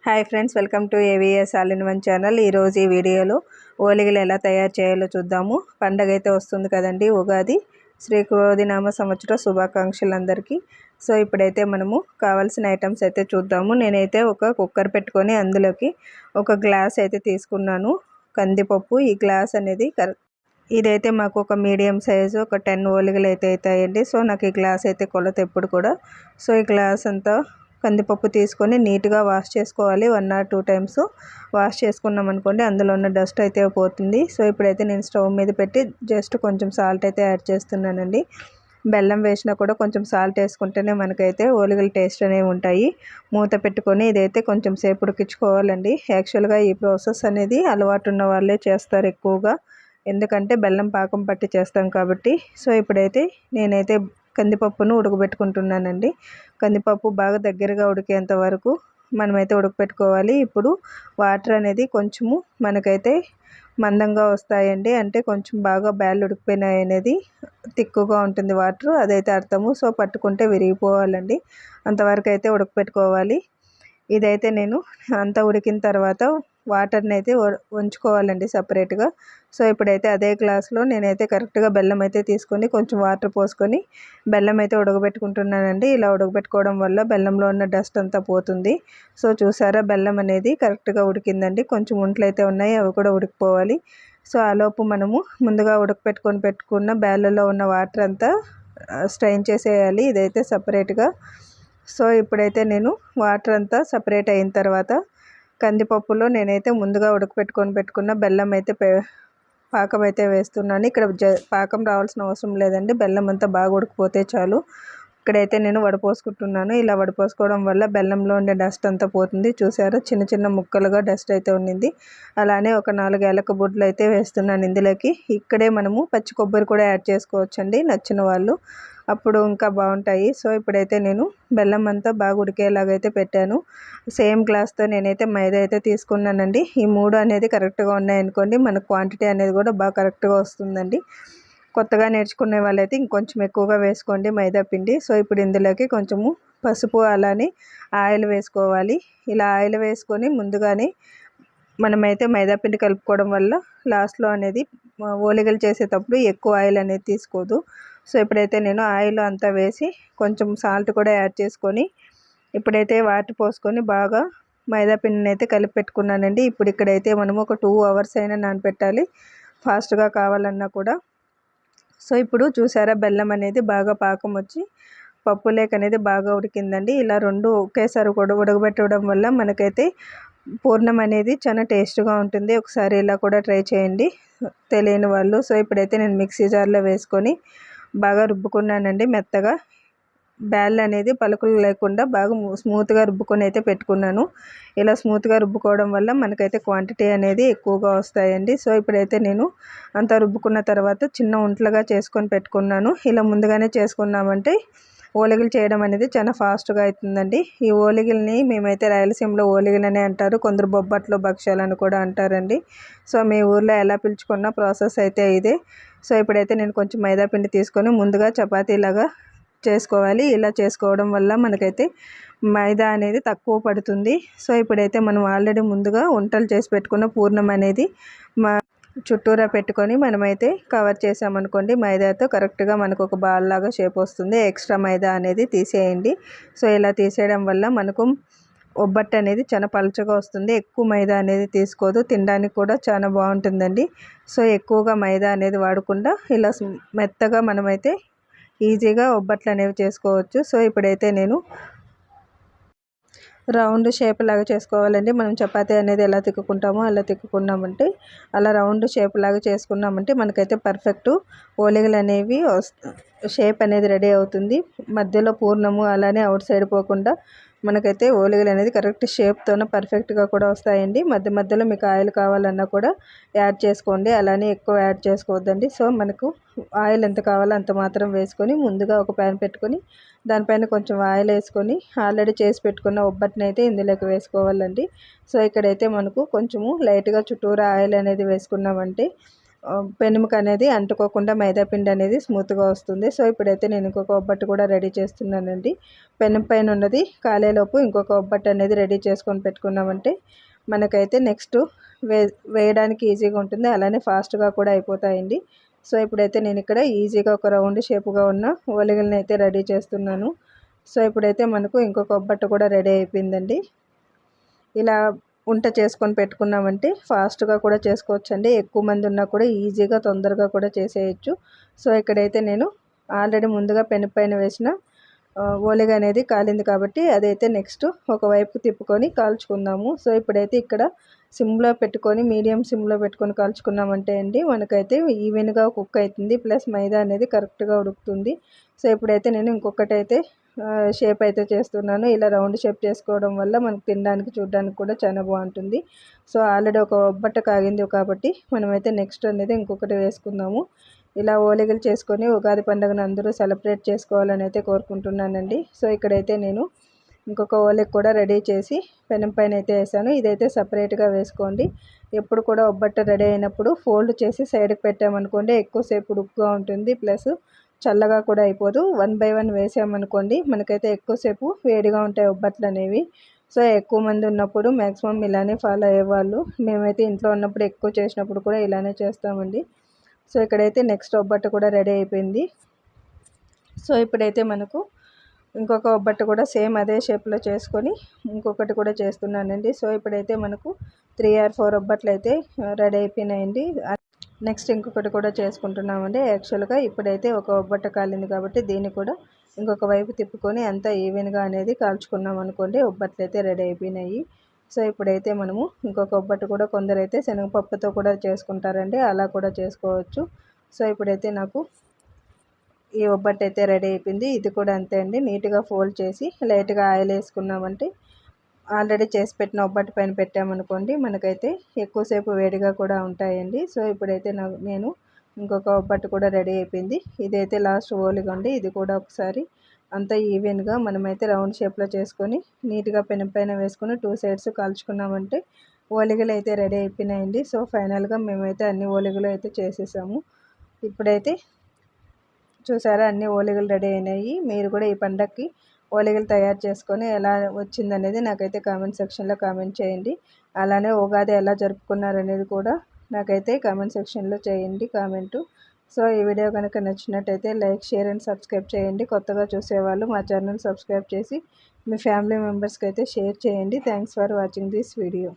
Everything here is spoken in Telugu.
Hi friends, welcome to AVS all in one channel. ఈరోజు ఈ వీడియోలో ఓలిగలు ఎలా తయారు చేయాలో చూద్దాము. పండగ అయితే వస్తుంది కదండి, ఉగాది. శ్రీ క్రోధినామ సంవత్సర శుభాకాంక్షలు అందరికీ. సో ఇప్పుడైతే మనము కావాల్సిన ఐటమ్స్ అయితే చూద్దాము. నేనైతే ఒక కుక్కర్ పెట్టుకొని అందులోకి ఒక గ్లాస్ అయితే తీసుకున్నాను కందిపప్పు. ఈ గ్లాస్ అనేది ఇదైతే మాకు ఒక మీడియం సైజు ఒక 10 ఓలిగలు అయితే అవుతాయండి. సో నాకు ఈ గ్లాస్ అయితే కొలత ఎప్పుడు కూడా. సో ఈ గ్లాస్ అంతా కందిపప్పు తీసుకొని నీట్గా వాష్ చేసుకోవాలి. 1 or 2 టైమ్స్ వాష్ చేసుకున్నాం అనుకోండి, అందులో ఉన్న డస్ట్ అయితే పోతుంది. సో ఇప్పుడైతే నేను స్టవ్ మీద పెట్టి జస్ట్ కొంచెం సాల్ట్ అయితే యాడ్ చేస్తున్నానండి. బెల్లం వేసినా కూడా కొంచెం సాల్ట్ వేసుకుంటేనే మనకైతే ఓలిగలు టేస్ట్ అనేవి ఉంటాయి. మూత పెట్టుకొని ఇదైతే కొంచెం సేపు ఉడికించుకోవాలండి. యాక్చువల్గా ఈ ప్రాసెస్ అనేది అలవాటు ఉన్న వాళ్ళే చేస్తారు ఎక్కువగా, ఎందుకంటే బెల్లం పాకం పట్టి చేస్తాం కాబట్టి. సో ఇప్పుడైతే నేనైతే కందిపప్పును ఉడకబెట్టుకుంటున్నానండి. కందిపప్పు బాగా దగ్గరగా ఉడికేంత వరకు మనమైతే ఉడకపెట్టుకోవాలి. ఇప్పుడు వాటర్ అనేది కొంచెము మనకైతే మందంగా వస్తాయండి, అంటే కొంచెం బాగా బ్యాళ్ళు ఉడికిపోయినాయి అనేది తిక్కుగా ఉంటుంది వాటర్, అదైతే అర్థము. సో పట్టుకుంటే విరిగిపోవాలండి, అంతవరకు అయితే ఉడకపెట్టుకోవాలి. ఇదైతే నేను అంతా ఉడికిన తర్వాత వాటర్ని అయితే ఉంచుకోవాలండి సపరేట్గా. సో ఇప్పుడైతే అదే గ్లాస్లో నేనైతే కరెక్ట్గా బెల్లం అయితే తీసుకొని కొంచెం వాటర్ పోసుకొని బెల్లం అయితే ఉడకబెట్టుకుంటున్నానండి. ఇలా ఉడకబెట్టుకోవడం వల్ల బెల్లంలో ఉన్న డస్ట్ అంతా పోతుంది. సో చూసారా, బెల్లం అనేది కరెక్ట్గా ఉడికిందండి. కొంచెం ఉంట్లు అయితే ఉన్నాయి, అవి కూడా ఉడికిపోవాలి. సో ఆలోపు మనము ముందుగా పెట్టుకున్న బ్యాళ్ళలో ఉన్న వాటర్ అంతా స్ట్రెయిన్ చేసేయాలి, ఇదైతే సపరేట్గా. సో ఇప్పుడైతే నేను వాటర్ అంతా సపరేట్ అయిన తర్వాత కందిపప్పులో నేనైతే ముందుగా పెట్టుకున్న బెల్లం అయితే పాకం అయితే వేస్తున్నాను. ఇక్కడ పాకం రావాల్సిన అవసరం లేదండి, బెల్లం అంతా బాగా ఉడికిపోతే చాలు. ఇక్కడైతే నేను వడపోసుకుంటున్నాను. ఇలా వడపోసుకోవడం వల్ల బెల్లంలో ఉండే డస్ట్ అంతా పోతుంది. చూసారా, చిన్న చిన్న ముక్కలుగా డస్ట్ అయితే ఉన్నింది. అలానే ఒక 4 ఏలక బుడ్లు అయితే వేస్తున్నాను ఇందులోకి. ఇక్కడే మనము పచ్చి కొబ్బరి కూడా యాడ్ చేసుకోవచ్చండి, నచ్చిన వాళ్ళు, అప్పుడు ఇంకా బాగుంటాయి. సో ఇప్పుడైతే నేను బెల్లం అంతా బాగా ఉడికేలాగైతే పెట్టాను. సేమ్ గ్లాస్తో నేనైతే మైదా అయితే తీసుకున్నానండి. ఈ 3 అనేది కరెక్ట్గా ఉన్నాయనుకోండి, మన క్వాంటిటీ అనేది కూడా బాగా కరెక్ట్గా వస్తుందండి. కొత్తగా నేర్చుకునే వాళ్ళైతే ఇంకొంచెం ఎక్కువగా వేసుకోండి మైదా పిండి. సో ఇప్పుడు ఇందులోకి కొంచెము పసుపు అలానే ఆయిల్ వేసుకోవాలి. ఇలా ఆయిల్ వేసుకొని ముందుగానే మనమైతే మైదా పిండి కలుపుకోవడం వల్ల లాస్ట్లో అనేది ఓలిగలు చేసేటప్పుడు ఎక్కువ ఆయిల్ అనేది తీసుకోదు. సో ఇప్పుడైతే నేను ఆయిల్ అంతా వేసి కొంచెం సాల్ట్ కూడా యాడ్ చేసుకొని ఇప్పుడైతే వాటర్ పోసుకొని బాగా మైదా పిండిని అయితే కలిపి పెట్టుకున్నానండి. ఇప్పుడు ఇక్కడైతే మనము ఒక 2 hours అయినా నానబెట్టాలి, ఫాస్ట్గా కావాలన్నా కూడా. సో ఇప్పుడు చూసారా, బెల్లం అనేది బాగా పాకం వచ్చి పప్పు లేక అనేది బాగా ఉడికిందండి. ఇలా 2 ఒకేసారి కూడా ఉడకబెట్టడం వల్ల మనకైతే పూర్ణం అనేది చాలా టేస్ట్గా ఉంటుంది. ఒకసారి ఇలా కూడా ట్రై చేయండి తెలియని వాళ్ళు. సో ఇప్పుడైతే నేను మిక్సీ జార్లో వేసుకొని బాగా రుబ్బుకున్నానండి మెత్తగా. బ్యాళ్ళు అనేది పలుకులు లేకుండా బాగా స్మూత్గా రుబ్బుకొని అయితే పెట్టుకున్నాను. ఇలా స్మూత్గా రుబ్బుకోవడం వల్ల మనకైతే క్వాంటిటీ అనేది ఎక్కువగా వస్తాయండి. సో ఇప్పుడైతే నేను అంతా రుబ్బుకున్న తర్వాత చిన్న ఉంట్లుగా చేసుకొని పెట్టుకున్నాను. ఇలా ముందుగానే చేసుకున్నామంటే ఓలిగలు చేయడం అనేది చాలా ఫాస్ట్గా అవుతుందండి. ఈ ఓలిగల్ని మేమైతే రాయలసీమలో ఓలిగలనే అంటారు, కొందరు బొబ్బట్లు భక్ష్యాలని కూడా అంటారండి. సో మీ ఊర్లో ఎలా పిలుచుకున్న ప్రాసెస్ అయితే ఇదే. సో ఇప్పుడైతే నేను కొంచెం మైదా పిండి తీసుకొని ముందుగా చపాతీలాగా చేసుకోవాలి. ఇలా చేసుకోవడం వల్ల మనకైతే మైదా అనేది తక్కువ పడుతుంది. సో ఇప్పుడైతే మనం ఆల్రెడీ ముందుగా వంటలు చేసి పెట్టుకున్న పూర్ణం అనేది చుట్టూరా పెట్టుకొని మనమైతే కవర్ చేసామనుకోండి, మైదాతో కరెక్ట్గా మనకు ఒక బాల్ లాగా షేప్ వస్తుంది. ఎక్స్ట్రా మైదా అనేది తీసేయండి. సో ఇలా తీసేయడం వల్ల మనకు ఒబ్బట్టు అనేది చాలా పలుచగా వస్తుంది. ఎక్కువ మైదా అనేది తీసుకోదు, తినడానికి కూడా చాలా బాగుంటుందండి. సో ఎక్కువగా మైదా అనేది వాడకుండా ఇలా మెత్తగా మనమైతే ఈజీగా ఒబ్బట్లు అనేవి చేసుకోవచ్చు. సో ఇప్పుడైతే నేను రౌండ్ షేప్ లాగా చేసుకోవాలండి. మనం చపాతీ అనేది ఎలా తిక్కుకుంటామో అలా తిక్కుకున్నామంటే, అలా రౌండ్ షేప్ లాగా చేసుకున్నామంటే మనకైతే పర్ఫెక్ట్ ఓలిగలు అనేవి షేప్ అనేది రెడీ అవుతుంది. మధ్యలో పూర్ణము అలానే అవుట్ సైడ్ పోకుండా మనకైతే ఓలిగలు అనేది కరెక్ట్ షేప్తోనే పర్ఫెక్ట్గా కూడా వస్తాయండి. మధ్య మధ్యలో మీకు ఆయిల్ కావాలన్నా కూడా యాడ్ చేసుకోండి, అలానే ఎక్కువ యాడ్ చేసుకోవద్దండి. సో మనకు ఆయిల్ ఎంత కావాలో అంత మాత్రం వేసుకొని ముందుగా ఒక ప్యాన్ పెట్టుకొని దానిపైన కొంచెం ఆయిల్ వేసుకొని ఆల్రెడీ చేసి పెట్టుకున్న ఒబ్బట్టుని అయితే ఇందులోకి వేసుకోవాలండి. సో ఇక్కడైతే మనకు కొంచెము లైట్గా చుట్టూరా ఆయిల్ అనేది వేసుకున్నామంటే పెనుముక అనేది అంటుకోకుండా మైదా పిండి అనేది స్మూత్గా వస్తుంది. సో ఇప్పుడైతే నేను ఇంకొక ఒబ్బట్టు కూడా రెడీ చేస్తున్నానండి. పెనం పైన ఉన్నది కాలేలోపు ఇంకొక ఒబ్బట్టు అనేది రెడీ చేసుకొని పెట్టుకున్నామంటే మనకైతే నెక్స్ట్ వేయడానికి ఈజీగా ఉంటుంది, అలానే ఫాస్ట్గా కూడా అయిపోతాయండి. సో ఇప్పుడైతే నేను ఇక్కడ ఈజీగా ఒక రౌండ్ షేపుగా ఉన్న ఓలిగలను అయితే రెడీ చేస్తున్నాను. సో ఇప్పుడైతే మనకు ఇంకొక ఒబ్బట్టు కూడా రెడీ అయిపోయిందండి. ఇలా వంట చేసుకొని పెట్టుకున్నామంటే ఫాస్ట్గా కూడా చేసుకోవచ్చండి. ఎక్కువ మంది ఉన్నా కూడా ఈజీగా తొందరగా కూడా చేసేయచ్చు. సో ఇక్కడైతే నేను ఆల్రెడీ ముందుగా పెను పైన వేసిన ఓలిగ అనేది కాలింది కాబట్టి అదైతే నెక్స్ట్ ఒకవైపు తిప్పుకొని కాల్చుకుందాము. సో ఇప్పుడైతే ఇక్కడ సిమ్లో పెట్టుకొని మీడియం సిమ్లో పెట్టుకొని కాల్చుకున్నామంటే అండి మనకైతే ఈవెన్గా కుక్ అవుతుంది, ప్లస్ మైదా అనేది కరెక్ట్గా ఉడుకుతుంది. సో ఇప్పుడైతే నేను ఇంకొకటైతే షేప్ అయితే చేస్తున్నాను. ఇలా రౌండ్ షేప్ చేసుకోవడం వల్ల మనకు తినడానికి చూడడానికి కూడా చాలా బాగుంటుంది. సో ఆల్రెడీ ఒక ఒబ్బట్ట కాగింది కాబట్టి మనమైతే నెక్స్ట్ అనేది ఇంకొకటి వేసుకుందాము. ఇలా ఓలిగలు చేసుకొని ఉగాది పండుగను అందరూ సెలబ్రేట్ చేసుకోవాలని అయితే కోరుకుంటున్నానండి. సో ఇక్కడైతే నేను ఇంకొక ఓలిగ కూడా రెడీ చేసి పెనం పైన అయితే వేసాను. ఇదైతే సపరేట్గా వేసుకోండి. ఎప్పుడు కూడా ఒబ్బట్ట రెడీ అయినప్పుడు ఫోల్డ్ చేసి సైడ్కి పెట్టామనుకోండి ఎక్కువసేపు ఉడుకుగా ఉంటుంది, ప్లస్ చల్లగా కూడా అయిపోదు. 1 బై 1 వేసామనుకోండి మనకైతే ఎక్కువసేపు వేడిగా ఉంటాయి ఒబ్బట్లు అనేవి. సో ఎక్కువ మంది ఉన్నప్పుడు మ్యాక్సిమం ఇలానే ఫాలో అయ్యేవాళ్ళు. మేమైతే ఇంట్లో ఉన్నప్పుడు ఎక్కువ చేసినప్పుడు కూడా ఇలానే చేస్తామండి. సో ఇక్కడైతే నెక్స్ట్ ఒబ్బట్టు కూడా రెడీ అయిపోయింది. సో ఇప్పుడైతే మనకు ఇంకొక ఒబ్బట్టు కూడా సేమ్ అదే షేప్లో చేసుకొని ఇంకొకటి కూడా చేస్తున్నానండి. సో ఇప్పుడైతే మనకు 3 or 4 ఒబ్బట్లు అయితే రెడీ అయిపోయినాయండి. నెక్స్ట్ ఇంకొకటి కూడా చేసుకుంటున్నామండి. యాక్చువల్గా ఇప్పుడైతే ఒక ఒబ్బట్ట కాలింది కాబట్టి దీన్ని కూడా ఇంకొక వైపు తిప్పుకొని అంతా ఈవెన్గా అనేది కాల్చుకున్నాం అనుకోండి ఒబ్బట్లు అయితే రెడీ అయిపోయినాయి. సో ఇప్పుడైతే మనము ఇంకొక ఒబ్బట్టు కూడా కొందరైతే శనగపప్పుతో కూడా చేసుకుంటారండి, అలా కూడా చేసుకోవచ్చు. సో ఇప్పుడైతే నాకు ఈ ఒబ్బట్టు అయితే రెడీ అయిపోయింది. ఇది కూడా అంతే అండి, నీట్గా ఫోల్డ్ చేసి లైట్గా ఆయిల్ వేసుకున్నామంటే ఆల్రెడీ చేసి పెట్టిన ఒబ్బట్టు పైన పెట్టామనుకోండి మనకైతే ఎక్కువసేపు వేడిగా కూడా ఉంటాయండి. సో ఇప్పుడైతే నేను ఇంకొక ఒబ్బట్టు కూడా రెడీ అయిపోయింది. ఇదైతే లాస్ట్ ఓలిగ అండి. ఇది కూడా ఒకసారి అంతా ఈవెన్గా మనమైతే రౌండ్ షేప్లో చేసుకొని నీట్గా పెనం పైన వేసుకొని 2 సైడ్స్ కాల్చుకున్నామంటే ఓలిగలు అయితే రెడీ అయిపోయినాయండి. సో ఫైనల్గా మేమైతే అన్ని ఓలిగలు అయితే చేసేసాము. ఇప్పుడైతే చూసారా అన్ని ఓలిగలు రెడీ అయినాయి. మీరు కూడా ఈ పండగకి ఓలిగలు తయారు చేసుకొని ఎలా వచ్చిందనేది నాకైతే కామెంట్ సెక్షన్లో కామెంట్ చేయండి. అలానే ఉగాది ఎలా జరుపుకున్నారనేది కూడా నాకైతే కామెంట్ సెక్షన్లో చేయండి కామెంటు. సో ఈ వీడియో కనుక నచ్చినట్టయితే లైక్, షేర్ అండ్ సబ్స్క్రైబ్ చేయండి. కొత్తగా చూసేవాళ్ళు మా ఛానల్ సబ్స్క్రైబ్ చేసి మీ ఫ్యామిలీ మెంబర్స్కి అయితే షేర్ చేయండి. Thanks for watching this video.